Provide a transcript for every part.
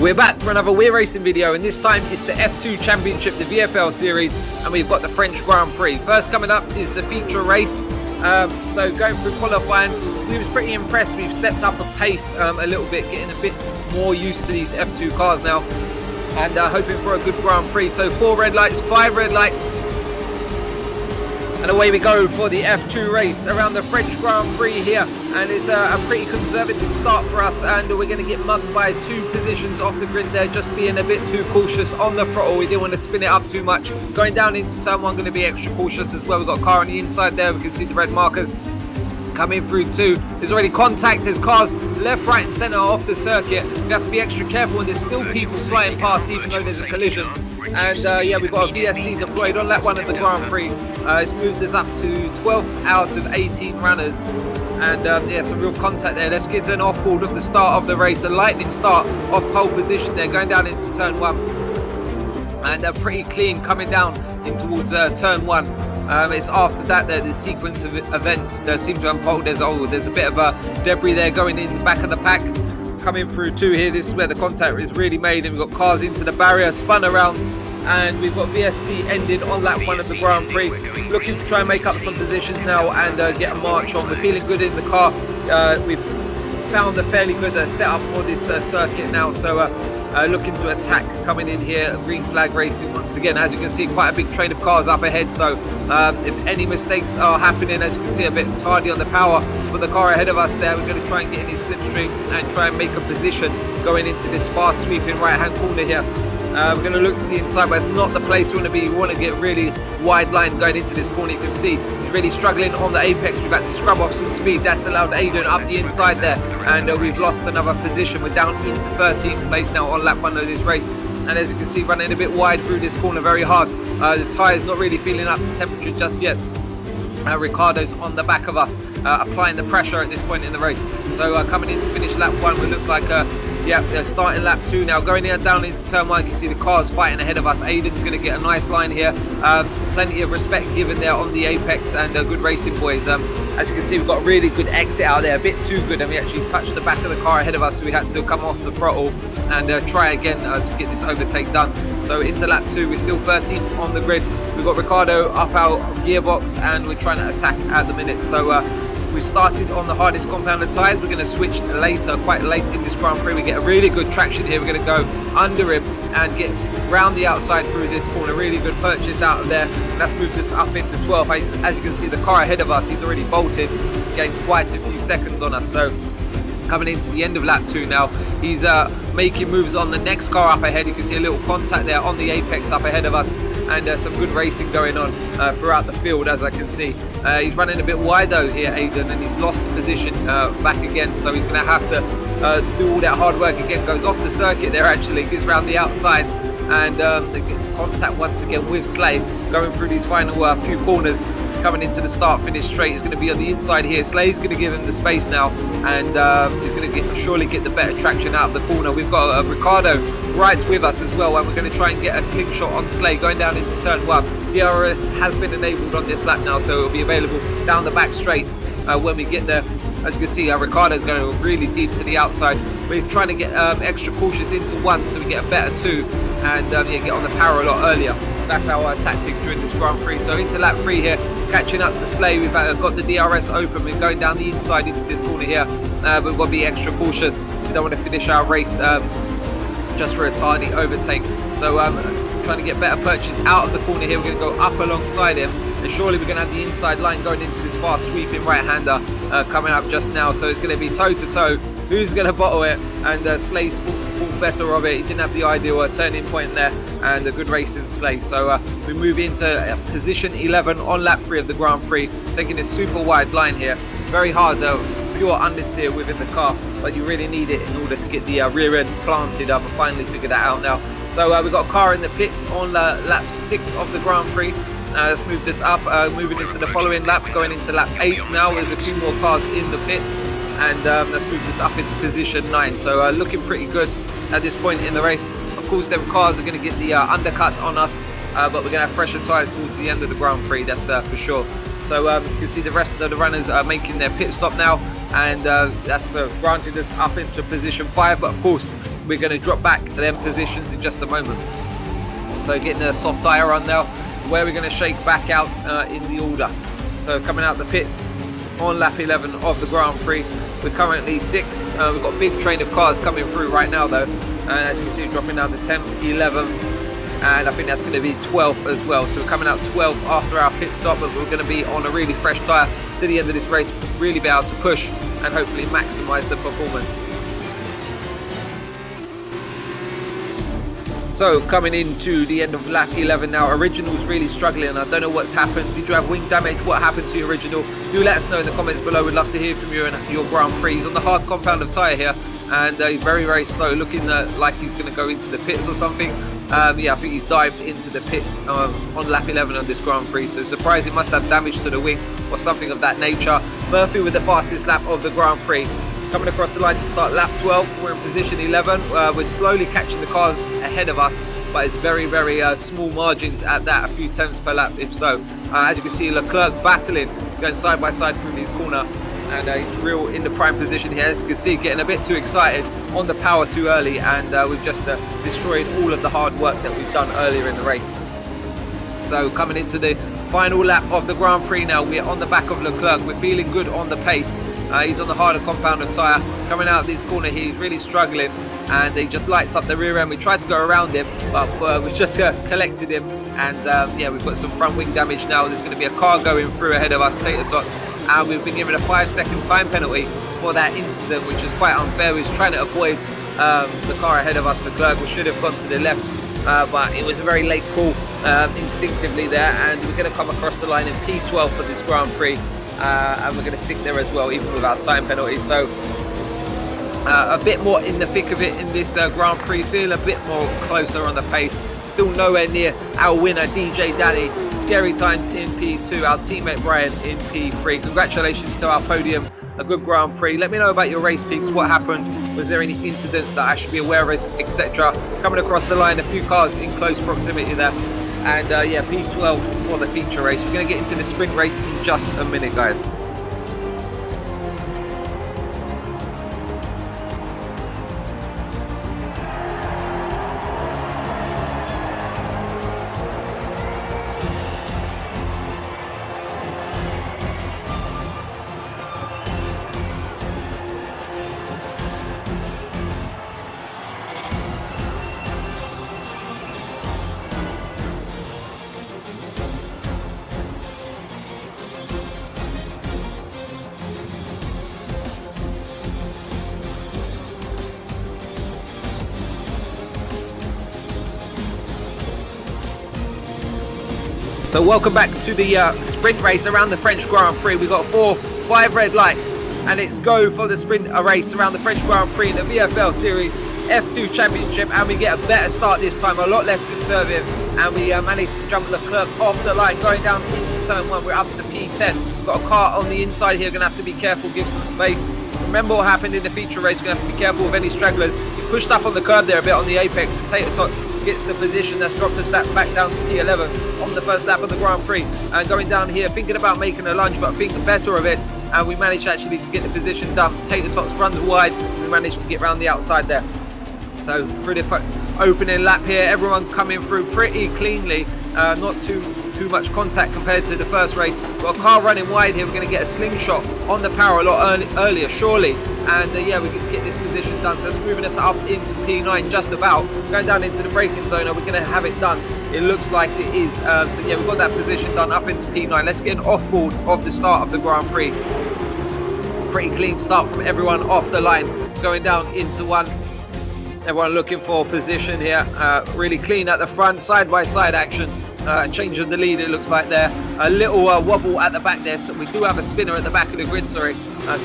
We're back for another We're Racing video, and this time it's the F2 Championship, the VFL Series, and we've got the French Grand Prix. First coming up is the feature race. So going through qualifying, we was pretty impressed. We've stepped up a pace a little bit, getting a bit more used to these F2 cars now, and hoping for a good Grand Prix. So 4 red lights, 5 red lights, and away we go for the F2 race around the French Grand Prix here. And it's a pretty conservative start for us, and we're going to get mugged by 2 positions off the grid there, just being a bit too cautious on the throttle. We didn't want to spin it up too much. Going down into turn 1, going to be extra cautious as well. We've got a car on the inside there, we can see the red markers coming through too. There's already contact, there's cars left, right and centre off the circuit. We have to be extra careful, and there's still people flying past even though there's a collision. And yeah, we've got a VSC deployed on lap 1 of the Grand Prix. It's moved us up to 12th out of 18 runners. And yeah, some real contact there. Let's get to an off-board of the start of the race. A lightning start off pole position there, going down into turn 1. And pretty clean coming down in towards turn 1. It's after that the sequence of events seem to unfold. There's a bit of debris there going in the back of the pack. Coming through too here, this is where the contact is really made, and we've got cars into the barrier, spun around, and we've got VSC ended on lap 1 of the Grand Prix. Looking to try and make up some positions now and get a march on. We're feeling good in the car. We've found a fairly good setup for this circuit now, so looking to attack coming in here. Green flag racing once again. As you can see, quite a big train of cars up ahead, so if any mistakes are happening, as you can see, a bit tardy on the power for the car ahead of us there. We're going to try and get in his slipstream and try and make a position going into this fast sweeping right hand corner here. We're going to look to the inside, but it's not the place we want to be. We want to get really wide line going into this corner. You can see he's really struggling on the apex. We've had to scrub off some speed. That's allowed Aidan up the inside there, and we've lost another position. We're down into 13th place now on lap 1 of this race. And as you can see, running a bit wide through this corner, very hard. The tyre's not really feeling up to temperature just yet. Ricardo's on the back of us, applying the pressure at this point in the race. So coming in to finish lap 1, we look like yeah, they're starting lap 2 now. Going down into turn 1, you can see the cars fighting ahead of us. Aidan's going to get a nice line here. Plenty of respect given there on the apex, and good racing, boys. As you can see, we've got a really good exit out there, a bit too good, and we actually touched the back of the car ahead of us, so we had to come off the throttle and try again to get this overtake done. So into lap 2, we're still 13th on the grid. We've got Ricardo up our gearbox, and we're trying to attack at the minute. So we started on the hardest compounded tyres. We're going to switch later, quite late in this Grand Prix. We get a really good traction here. We're going to go under him and get round the outside through this corner. Really good purchase out of there. That's moved us up into 12th. As you can see, the car ahead of us, he's already bolted, gained quite a few seconds on us. So coming into the end of lap 2 now, he's making moves on the next car up ahead. You can see a little contact there on the apex up ahead of us, and some good racing going on throughout the field, as I can see. He's running a bit wide though here, Aidan, and he's lost position back again, so he's going to have to do all that hard work again. Goes off the circuit there, actually gets round the outside, and they get contact once again with Slade going through these final few corners. Coming into the start finish straight, he's going to be on the inside here. Slade's going to give him the space now, and he's going to surely get the better traction out of the corner. We've got Ricardo right with us as well, and we're going to try and get a slingshot on Slade going down into turn 1. DRS has been enabled on this lap now, so it'll be available down the back straight when we get there. As you can see, Ricardo's going really deep to the outside. We're trying to get extra cautious into 1 so we get a better 2, and yeah, get on the power a lot earlier. That's our tactic during this Grand Prix. So into lap 3 here, catching up to Slade. We've got the DRS open. We're going down the inside into this corner here. But we've got to be extra cautious. We don't want to finish our race just for a tardy overtake. So trying to get better purchase out of the corner here. We're going to go up alongside him, and surely we're going to have the inside line going into this fast sweeping right-hander coming up just now. So it's going to be toe-to-toe. Who's going to bottle it? And Slade's thought better of it. He didn't have the ideal turning point there, and a good race in Slade. So we move into position 11 on lap 3 of the Grand Prix, taking this super wide line here. Very hard though, pure understeer within the car, but you really need it in order to get the rear end planted. I've finally figured that out now. So we've got a car in the pits on lap 6 of the Grand Prix. Let's move this up, moving into the following lap, going into lap 8 now. There's a few more cars in the pits, and let's move this up into position 9. So looking pretty good at this point in the race. Of course, them cars are going to get the undercut on us, but we're going to have fresher tyres towards the end of the Grand Prix, that's for sure. So you can see the rest of the runners are making their pit stop now, and that's granted us up into position 5. But of course, we're going to drop back them positions in just a moment. So getting a soft tyre on now, where we're going to shake back out in the order. So coming out the pits on lap 11 of the Grand Prix, we're currently 6th. We've got a big train of cars coming through right now though, and as you can see, dropping down to 10th, 11th, and I think that's going to be 12th as well. So we're coming out 12th after our pit stop, but we're going to be on a really fresh tyre to the end of this race, really be able to push and hopefully maximise the performance. So coming into the end of lap 11 now, Original's really struggling. I don't know what's happened. Did you have wing damage? What happened to your Original? Do let us know in the comments below. We'd love to hear from you and your Grand Prix. He's on the hard compound of tyre here, and he's very, very slow, looking like he's going to go into the pits or something. Yeah, I think he's dived into the pits on lap 11 of this Grand Prix. So surprised, he must have damage to the wing or something of that nature. Murphy with the fastest lap of the Grand Prix, coming across the line to start lap 12. We're in position 11. We're slowly catching the cars ahead of us, but it's very, very small margins at that, a few tenths per lap if so. As you can see, Leclerc battling, going side by side through this corner, and he's real in the prime position here. As you can see, getting a bit too excited on the power too early, and we've just destroyed all of the hard work that we've done earlier in the race. So coming into the final lap of the Grand Prix now, we're on the back of Leclerc. We're feeling good on the pace. He's on the harder compound of tyre. Coming out of this corner here, he's really struggling, and he just lights up the rear end. We tried to go around him, but we just collected him, and yeah, we've got some front wing damage now. There's going to be a car going through ahead of us, Tater Tots, and we've been given a 5-second time penalty for that incident, which is quite unfair. We was trying to avoid the car ahead of us, Leclerc. We should have gone to the left, but it was a very late call instinctively there, and we're going to come across the line in P12 for this Grand Prix. And we're going to stick there as well, even without time penalties. So a bit more in the thick of it in this Grand Prix, feel a bit more closer on the pace. Still nowhere near our winner, DJ Danny. Scary times in P2, our teammate Brian in P3. Congratulations to our podium, a good Grand Prix. Let me know about your race peaks, what happened, was there any incidents that I should be aware of, etc. Coming across the line, a few cars in close proximity there. And yeah, P12 for the feature race. We're going to get into the sprint race in just a minute, guys. So welcome back to the sprint race around the French Grand Prix. We've got 5 red lights, and it's go for the sprint race around the French Grand Prix in the VFL Series F2 Championship, and we get a better start this time, a lot less conservative, and we managed to jump Leclerc off the line, going down into turn 1. We're up to P10. We've got a car on the inside here, gonna have to be careful, give some space. Remember what happened in the feature race, gonna have to be careful with any stragglers. He pushed up on the curb there a bit on the apex, and Tater Tots gets the position that's dropped us back down to P11 on the first lap of the Grand Prix, and going down here thinking about making a lunge, but thinking better of it, and we managed actually to get the position done. Tater Tots runs wide, we managed to get around the outside there. So through the opening lap here, everyone coming through pretty cleanly, not too much contact compared to the first race. Got a car running wide here, we're going to get a slingshot on the power a lot earlier surely, and yeah, we can get this position done. So that's moving us up into P9 just about, going down into the braking zone. Are we going to have it done? It looks like it is. So yeah, we've got that position done up into P9. Let's get an off-board of the start of the Grand Prix. Pretty clean start from everyone off the line, going down into 1. Everyone looking for position here, really clean at the front, side-by-side action. Change of the lead, it looks like there. A little wobble at the back there, so we do have a spinner at the back of the grid, sorry.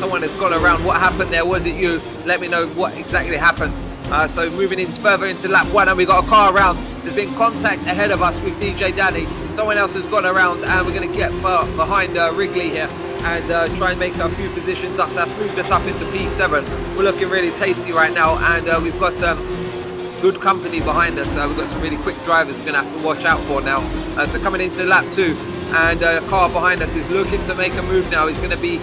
Someone has gone around. What happened there? Was it you? Let me know what exactly happened. So moving in further into lap 1, and we got a car around. There's been contact ahead of us with DJ Danny. Someone else has gone around, and we're going to get behind Wrigley here and try and make a few positions up. So that's moved us up into P7. We're looking really tasty right now, and we've got good company behind us. We've got some really quick drivers we're going to have to watch out for now. So coming into lap 2, and a car behind us is looking to make a move now. He's going to be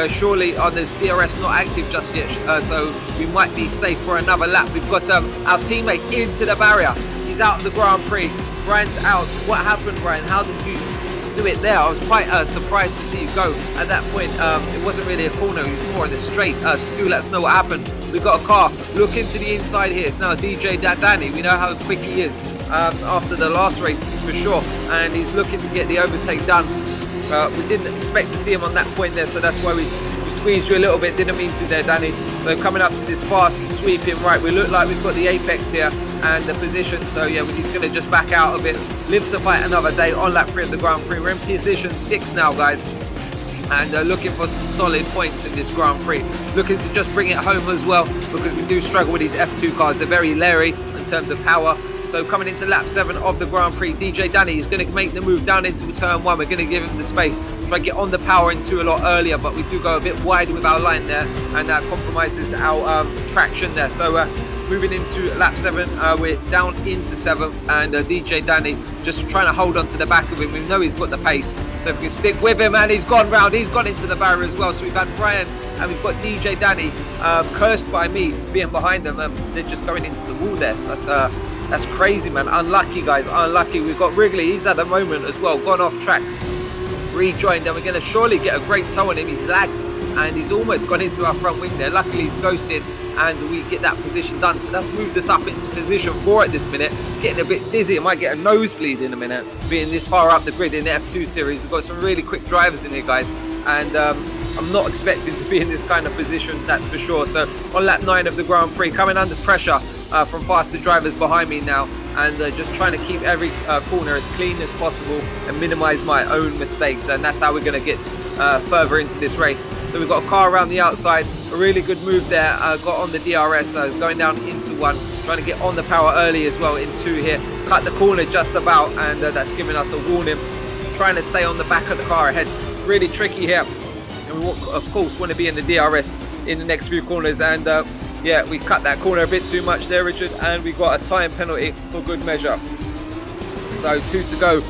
surely on this DRS not active just yet, so we might be safe for another lap. We've got our teammate into the barrier. He's out of the Grand Prix. Brian's out. What happened, Brian? How did you do it there? I was quite surprised to see you go at that point. It wasn't really a corner, it was more in the straight. Stu, let us know what happened. We've got a car. Look into the inside here. It's now DJ Danny. We know how quick he is after the last race for sure, and he's looking to get the overtake done. We didn't expect to see him on that point there, so that's why we squeezed you a little bit. Didn't mean to there, Danny. So coming up to this fast sweeping right, we look like we've got the apex here and the position, so yeah, he's going to just back out a bit, live to fight another day on lap 3 of the Grand Prix. We're in position 6 now, guys, and looking for some solid points in this Grand Prix, looking to just bring it home as well, because we do struggle with these F2 cars. They're very leery in terms of power. So coming into lap 7 of the Grand Prix, DJ Danny is going to make the move down into turn 1. We're going to give him the space, try to get on the power into a lot earlier, but we do go a bit wide with our line there, and that compromises our traction there. So moving into lap 7, we're down into 7th, and DJ Danny just trying to hold on to the back of him. We know he's got the pace, so if we can stick with him, and he's gone round, he's gone into the barrier as well. So we've had Brian and we've got DJ Danny, cursed by me being behind them. They're just going into the wall there. So that's crazy, man. Unlucky, guys, unlucky. We've got Wrigley, he's at the moment as well, gone off track, rejoined, and we're going to surely get a great tow on him. He's lagged and he's almost gone into our front wing there. Luckily he's ghosted and we get that position done, so that's moved us up into position 4 at this minute. Getting a bit dizzy, I might get a nosebleed in a minute being this far up the grid in the F2 series. We've got some really quick drivers in here, guys, and I'm not expecting to be in this kind of position, that's for sure. So on lap 9 of the Grand Prix, coming under pressure from faster drivers behind me now, and just trying to keep every corner as clean as possible and minimize my own mistakes, and that's how we're going to get further into this race. So we've got a car around the outside, a really good move there, got on the DRS, going down into 1, trying to get on the power early as well in 2 here, cut the corner just about, and that's giving us a warning, trying to stay on the back of the car ahead. Really tricky here, and we of course want to be in the DRS in the next few corners, and yeah, we cut that corner a bit too much there, Richard, and we got a time penalty for good measure. So 2 to go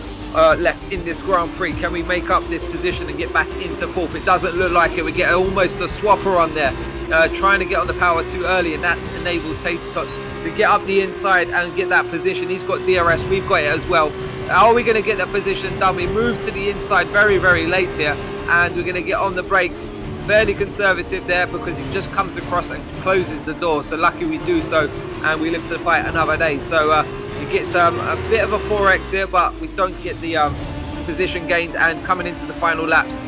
left in this Grand Prix. Can we make up this position and get back into 4th? It doesn't look like it. We get almost a swapper on there, trying to get on the power too early, and that's enabled Tater Tots to get up the inside and get that position. He's got DRS, we've got it as well. How are we going to get that position done? We move to the inside very, very late here, and we're going to get on the brakes. Fairly conservative there because he just comes across and closes the door. So lucky we do so, and we live to fight another day. So it gets a bit of a 4x here, but we don't get the position gained. And coming into the final laps,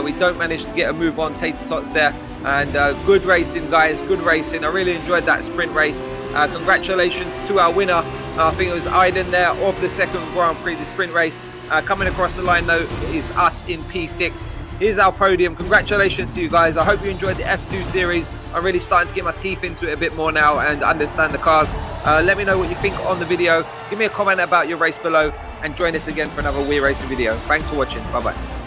we don't manage to get a move on Tater Tots there. And good racing, guys, good racing. I really enjoyed that sprint race. Congratulations to our winner. I think it was Aiden there of the 2nd Grand Prix, the sprint race. Coming across the line though is us in P6. Here's our podium. Congratulations to you guys. I hope you enjoyed the F2 series. I'm really starting to get my teeth into it a bit more now and understand the cars. Let me know what you think on the video. Give me a comment about your race below, and join us again for another We Racing video. Thanks for watching. Bye bye.